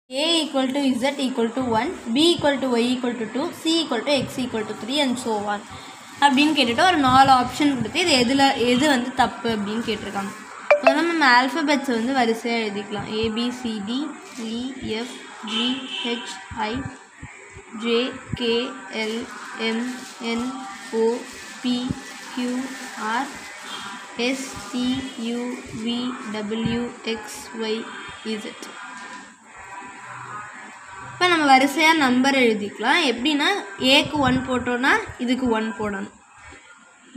A equal to Z equal to 1, B equal to Y equal to 2, C equal to X equal to 3 and so on. அப்படின்னு கேட்டுட்டு ஒரு 4 option கொடுத்து இது எது வந்து தப்பு அப்படின்னு கேட்டிருக்காங்க. முதல்ல நம்ம ஆல்ஃபபெட்ஸ் வந்து வரிசையாக எழுதிக்கலாம். ABCD EF GH I J K L M N O P Q R S T U V W X Y Z. இப்போ நம்ம வரிசையாக நம்பர் எழுதிக்கலாம். எப்படின்னா ஏக்கு 1 போட்டோன்னா இதுக்கு 1 போடணும்,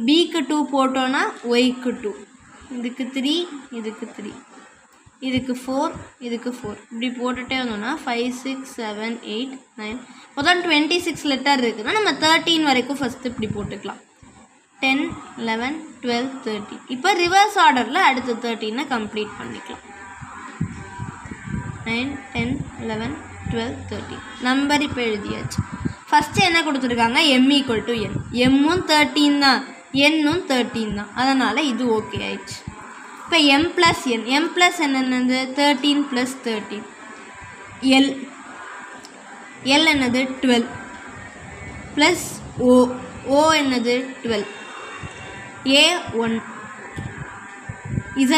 பிக்கு 2 போட்டோன்னா ஒய்க்கு 2, இதுக்கு 3 இதுக்கு 3, இதுக்கு 4 இதுக்கு 4, இப்படி போட்டுகிட்டே வந்தோம்னா 5 6 7 8 9 மொத்தம் 26 லெட்டர் இருக்குதுன்னா நம்ம 13 வரைக்கும் ஃபஸ்ட்டு இப்படி போட்டுக்கலாம். 10 11 12 13. இப்போ ரிவர்ஸ் ஆர்டரில் அடுத்த 13 கம்ப்ளீட் பண்ணிக்கலாம். 9 10 11 12 13 நம்பர் இப்போ எழுதியாச்சு. ஃபஸ்ட்டு என்ன கொடுத்துருக்காங்க, m ஈக்குவல் டு n. எம்மும் 13 தான், என்னும் 13 தான், அதனால் இது ஓகே ஆயிடுச்சு. இப்போ m plus n, m plus n என்னது 13 ப்ளஸ் 13. l என்னது 12 ப்ளஸ் o என்னது 12, a 1, z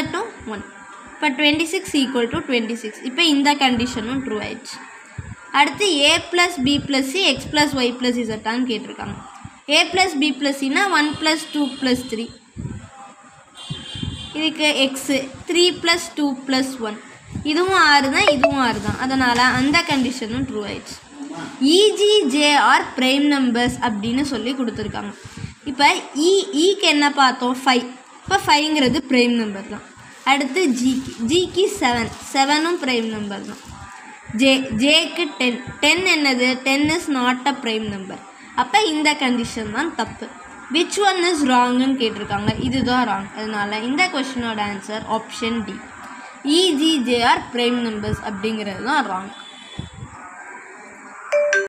1. இப்போ 26 ஈக்குவல் டு 26. இப்போ இந்த கண்டிஷனும் ட்ரூ ஆயிடுச்சு. அடுத்து a plus b plus c x plus y ப்ளஸ் இசட்டான்னு கேட்டிருக்காங்க. a plus b plus Chinna 1 plus 2 plus 3, இதுக்கு எக்ஸு 3 ப்ளஸ் 2 ப்ளஸ் 1, இதுவும் 6 தான் இதுவும் 6 தான், அதனால் அந்த கண்டிஷனும் ட்ரூ ஆயிடுச்சு. EGJR ப்ரைம் நம்பர்ஸ் அப்படின்னு சொல்லி கொடுத்துருக்காங்க. இப்போ ஈக்கு என்ன பார்த்தோம் 5, இப்போ 5ங்கிறது ப்ரைம் நம்பர் தான். அடுத்து ஜிக்கு 7ம் ப்ரைம் நம்பர் தான். ஜேக்கு 10 என்னது 10 is not a prime number. அப்போ இந்த கண்டிஷன் தான் தப்பு. விச் ஒன் இஸ் ராங்குன்னு கேட்டிருக்காங்க, இதுதான் ராங். அதனால இந்த கொஸ்டினோட answer option D, EGJR prime numbers அப்படிங்கிறது தான் ராங்.